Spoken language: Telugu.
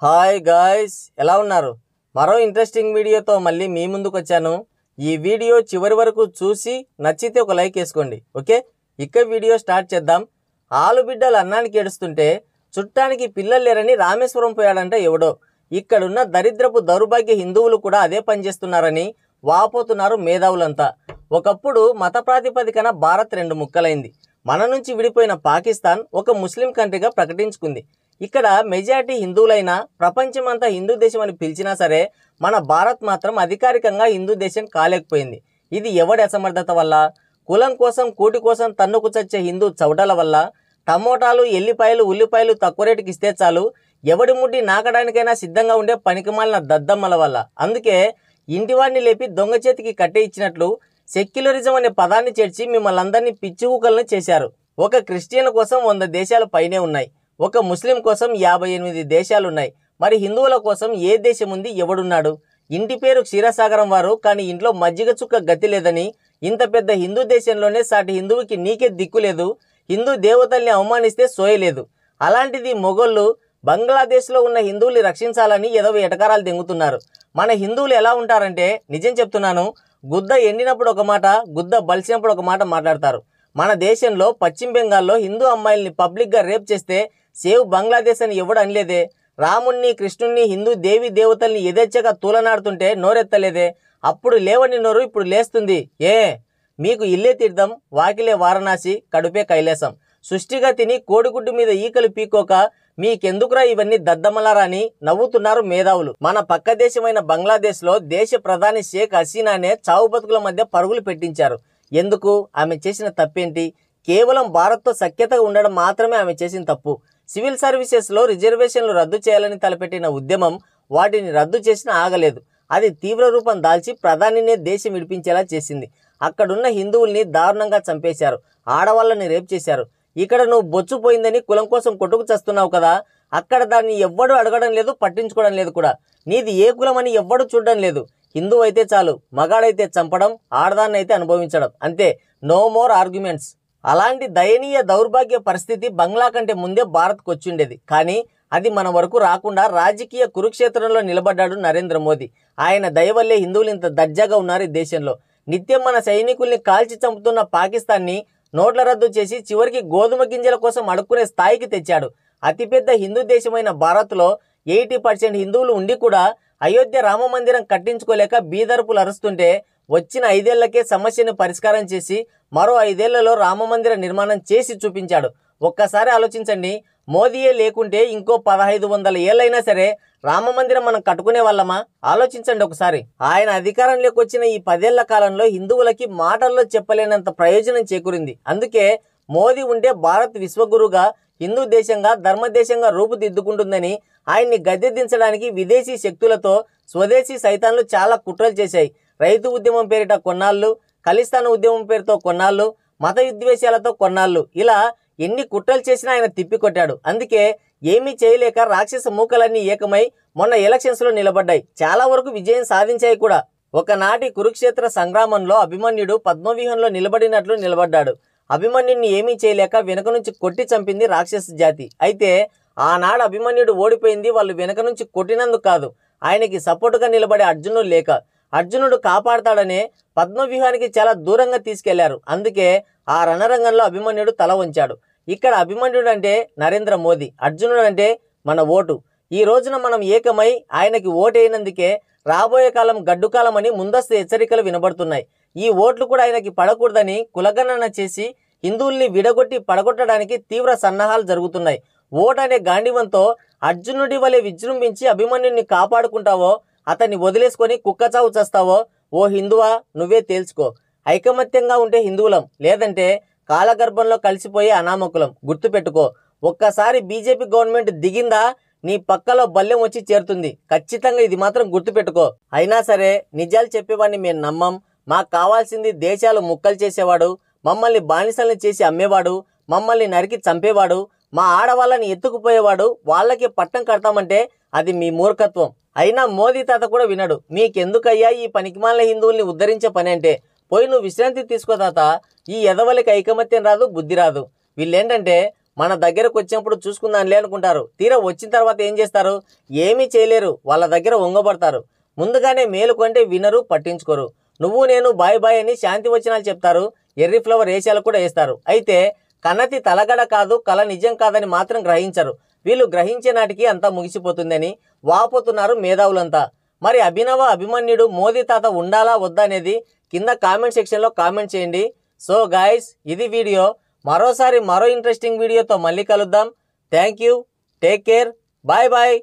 హాయ్ గాయ్స్, ఎలా ఉన్నారు? మరో ఇంట్రెస్టింగ్ వీడియోతో మళ్ళీ మీ ముందుకు వచ్చాను. ఈ వీడియో చివరి వరకు చూసి నచ్చితే ఒక లైక్ వేసుకోండి. ఓకే, ఇక వీడియో స్టార్ట్ చేద్దాం. ఆలుబిడ్డలు అన్నానికి ఏడుస్తుంటే చుట్టానికి పిల్లలు లేరని రామేశ్వరం పోయాడంట ఎవడో. ఇక్కడున్న దరిద్రపు దౌర్భాగ్య హిందువులు కూడా అదే పనిచేస్తున్నారని వాపోతున్నారు మేధావులంతా. ఒకప్పుడు మత ప్రాతిపదికన భారత్ రెండు ముక్కలైంది. మన నుంచి విడిపోయిన పాకిస్తాన్ ఒక ముస్లిం కంట్రీగా ప్రకటించుకుంది. ఇక్కడ మెజారిటీ హిందువులైనా ప్రపంచమంతా హిందూ దేశం అని పిలిచినా సరే మన భారత్ మాత్రం అధికారికంగా హిందూ దేశం కాలేకపోయింది. ఇది ఎవడి అసమర్థత వల్ల? కులం కోసం కూటి కోసం తన్నుకు చచ్చే హిందూ చౌటల వల్ల? టమోటాలు, ఎల్లిపాయలు, ఉల్లిపాయలు తక్కువ రేటుకి ఇస్తే చాలు ఎవడి ముడ్డి నాకడానికైనా సిద్ధంగా ఉండే పనికిమాలిన దద్దమ్మల వల్ల. అందుకే ఇంటివాడిని లేపి దొంగ చేతికి కట్టే ఇచ్చినట్లు సెక్యులరిజం అనే పదాన్ని చేర్చి మిమ్మల్ని అందరినీ పిచ్చికూకలను చేశారు. ఒక క్రిస్టియన్ కోసం 100 దేశాలు పైనే ఉన్నాయి, ఒక ముస్లిం కోసం 58 దేశాలున్నాయి. మరి హిందువుల కోసం ఏ దేశం ఉంది? ఎవడున్నాడు? ఇంటి పేరు క్షీరసాగరం వారు, కానీ ఇంట్లో మజ్జిగ చుక్క గతి లేదని ఇంత పెద్ద హిందూ దేశంలోనే సాటి హిందువుకి నీకే దిక్కు లేదు, హిందూ దేవతల్ని అవమానిస్తే సోయలేదు. అలాంటిది మొగోళ్ళు బంగ్లాదేశ్లో ఉన్న హిందువుల్ని రక్షించాలని ఏదో ఎటకారాలు దెంగుతున్నారు. మన హిందువులు ఎలా ఉంటారంటే, నిజం చెప్తున్నాను, గుద్ద ఎండినప్పుడు ఒక మాట, గుద్ద బలిసినప్పుడు ఒక మాట మాట్లాడతారు. మన దేశంలో పశ్చిమ బెంగాల్లో హిందూ అమ్మాయిల్ని పబ్లిక్గా రేప్ చేస్తే సేవ్ బంగ్లాదేశ్ అని ఎవడు అనలేదే. రాముణ్ణి, కృష్ణుణ్ణి, హిందూ దేవి దేవతల్ని యథేచ్ఛగా తూలనాడుతుంటే నోరెత్తలేదే. అప్పుడు లేవని నోరు ఇప్పుడు లేస్తుంది. మీకు ఇల్లే తీర్థం, వాకిలే వారణాసి, కడుపే కైలాసం. సృష్టిగా తిని కోడిగుడ్డు మీద ఈకలు పీకోక మీకెందుకురా ఇవన్నీ దద్దమలారా అని నవ్వుతున్నారు మేధావులు. మన పక్క దేశమైన బంగ్లాదేశ్లో దేశ ప్రధాని షేక్ హసీనానే చావు బతుకుల మధ్య పరుగులు పెట్టించారు. ఎందుకు? ఆమె చేసిన తప్పేంటి? కేవలం భారత్తో సఖ్యతగా ఉండడం మాత్రమే ఆమె చేసిన తప్పు. సివిల్ సర్వీసెస్లో రిజర్వేషన్లు రద్దు చేయాలని తలపెట్టిన ఉద్యమం వాటిని రద్దు చేసినా ఆగలేదు. అది తీవ్ర రూపం దాల్చి ప్రధానినే దేశం విడిపించేలా చేసింది. అక్కడున్న హిందువుల్ని దారుణంగా చంపేశారు, ఆడవాళ్ళని రేప్ చేశారు. ఇక్కడ నువ్వు బొచ్చు పోయిందని కులం కోసం కొట్టుకు చస్తున్నావు కదా, అక్కడ దాన్ని ఎవ్వడూ అడగడం లేదు, పట్టించుకోవడం లేదు కూడా. నీది ఏ కులం అని ఎవ్వడూ చూడడం లేదు. హిందూ అయితే చాలు, మగాడైతే చంపడం, ఆడదాన్ని అయితే అనుభవించడం, అంతే. No more arguments. అలాంటి దయనీయ దౌర్భాగ్య పరిస్థితి బంగ్లా కంటే ముందే భారత్కు వచ్చిండేది. కానీ అది మన వరకు రాకుండా రాజకీయ కురుక్షేత్రంలో నిలబడ్డాడు నరేంద్ర మోదీ. ఆయన దయ వల్లే హిందువులు ఇంత దర్జాగా ఉన్నారు ఈ దేశంలో. నిత్యం మన సైనికుల్ని కాల్చి చంపుతున్న పాకిస్తాన్ని నోట్ల రద్దు చేసి చివరికి గోధుమ గింజల కోసం అడుక్కునే స్థాయికి తెచ్చాడు. అతిపెద్ద హిందూ దేశమైన భారత్లో 80% హిందువులు ఉండి కూడా అయోధ్య రామ మందిరం కట్టించుకోలేక బీదర్పులు అరుస్తుంటే వచ్చిన 5 ఏళ్లకే సమస్యను పరిష్కారం చేసి మరో 5 ఏళ్లలో రామమందిర నిర్మాణం చేసి చూపించాడు. ఒక్కసారి ఆలోచించండి, మోదీయే లేకుంటే ఇంకో 1500 ఏళ్ళైనా సరే రామమందిరం మనం కట్టుకునే వాళ్ళమా? ఆలోచించండి ఒకసారి. ఆయన అధికారంలోకి వచ్చిన ఈ 10 ఏళ్ల కాలంలో హిందువులకి మాటల్లో చెప్పలేనంత ప్రయోజనం చేకూరింది. అందుకే మోదీ ఉంటే భారత్ విశ్వగురుగా, హిందూ దేశంగా, ధర్మదేశంగా రూపుదిద్దుకుంటుందని ఆయన్ని గద్దె దించడానికి విదేశీ శక్తులతో స్వదేశీ సైతాన్లు చాలా కుట్రలు చేశాయి. రైతు ఉద్యమం పేరిట కొన్నాళ్ళు, ఖలిస్తాన్ ఉద్యమం పేరుతో కొన్నాళ్ళు, మత విద్వేషాలతో కొన్నాళ్ళు, ఇలా ఎన్ని కుట్రలు చేసినా ఆయన తిప్పికొట్టాడు. అందుకే ఏమీ చేయలేక రాక్షస మూకలన్నీ ఏకమై మొన్న ఎలక్షన్స్లో నిలబడ్డాయి. చాలా వరకు విజయం సాధించాయి కూడా. ఒకనాటి కురుక్షేత్ర సంగ్రామంలో అభిమన్యుడు పద్మవ్యూహంలో నిలబడినట్లు నిలబడ్డాడు. అభిమన్యుడిని ఏమీ చేయలేక వెనుక నుంచి కొట్టి చంపింది రాక్షస జాతి. అయితే ఆనాడు అభిమన్యుడు ఓడిపోయింది వాళ్ళు వెనుక నుంచి కొట్టినందుకు కాదు, ఆయనకి సపోర్టుగా నిలబడే అర్జునుడు లేక. అర్జునుడు కాపాడతాడనే పద్మవ్యూహానికి చాలా దూరంగా తీసుకెళ్లారు. అందుకే ఆ రణరంగంలో అభిమన్యుడు తల వంచాడు. ఇక్కడ అభిమన్యుడు అంటే నరేంద్ర మోదీ, అర్జునుడు అంటే మన ఓటు. ఈ రోజున మనం ఏకమై ఆయనకి ఓటైనందుకే రాబోయే కాలం గడ్డు కాలం అని ముందస్తు హెచ్చరికలు వినబడుతున్నాయి. ఈ ఓట్లు కూడా ఆయనకి పడకూడదని కులగణన చేసి హిందువుల్ని విడగొట్టి పడగొట్టడానికి తీవ్ర సన్నాహాలు జరుగుతున్నాయి. ఓటు అనే గాంధీవంతో అర్జునుడి వలె విజృంభించి అభిమన్యుడిని కాపాడుకుంటావో, అతన్ని వదిలేసుకొని కుక్కచావు చేస్తావో ఓ హిందువా నువ్వే తేల్చుకో. ఐకమత్యంగా ఉంటే హిందువులం, లేదంటే కాలగర్భంలో కలిసిపోయే అనామకులం. గుర్తుపెట్టుకో. ఒక్కసారి బీజేపీ గవర్నమెంట్ దిగిందా నీ పక్కలో బల్లెం వచ్చి చేరుతుంది. ఖచ్చితంగా ఇది మాత్రం గుర్తుపెట్టుకో. అయినా సరే నిజాలు చెప్పేవాడిని మేము నమ్మం. మాకు కావాల్సింది దేశాలు ముక్కలు చేసేవాడు, మమ్మల్ని బానిసల్ని చేసి అమ్మేవాడు, మమ్మల్ని నరికి చంపేవాడు, మా ఆడవాళ్ళని ఎత్తుకుపోయేవాడు, వాళ్ళకి పట్టం కడతామంటే అది మీ మూర్ఖత్వం. అయినా మోదీ తాత కూడా వినడు. మీకెందుకయ్యా ఈ పనికిమాలిన హిందువుల్ని ఉద్ధరించే పని అంటే? పోయి నువ్వు విశ్రాంతి తీసుకో తాత. ఈ ఎదవలకి ఐకమత్యం రాదు, బుద్ధి రాదు. వీళ్ళేంటంటే మన దగ్గరకు వచ్చినప్పుడు చూసుకుందాంలే అనుకుంటారు. తీరా వచ్చిన తర్వాత ఏం చేస్తారు? ఏమీ చేయలేరు. వాళ్ళ దగ్గర వంగబడతారు. ముందుగానే మేలుకుంటే వినరు, పట్టించుకోరు. నువ్వు నేను బాయ్ బాయ్ అని శాంతి వచనాలు చెప్తారు. ఎర్రి ఫ్లవర్ వేషాలు కూడా వేస్తారు. అయితే కన్నతి తలగడ కాదు, కళ నిజం కాదని మాత్రం గ్రహించరు. వీళ్ళు గ్రహించే నాటికి అంతా ముగిసిపోతుందని వాపోతున్నారు మేధావులంతా. మరి అభినవ అభిమన్యుడు మోదీ తాత ఉండాలా వద్దా అనేది కింద కామెంట్ సెక్షన్లో కామెంట్ చేయండి. సో గాయస్, ఇది వీడియో. మరోసారి మరో ఇంట్రెస్టింగ్ వీడియోతో మళ్ళీ కలుద్దాం. Thank you, take care, bye bye.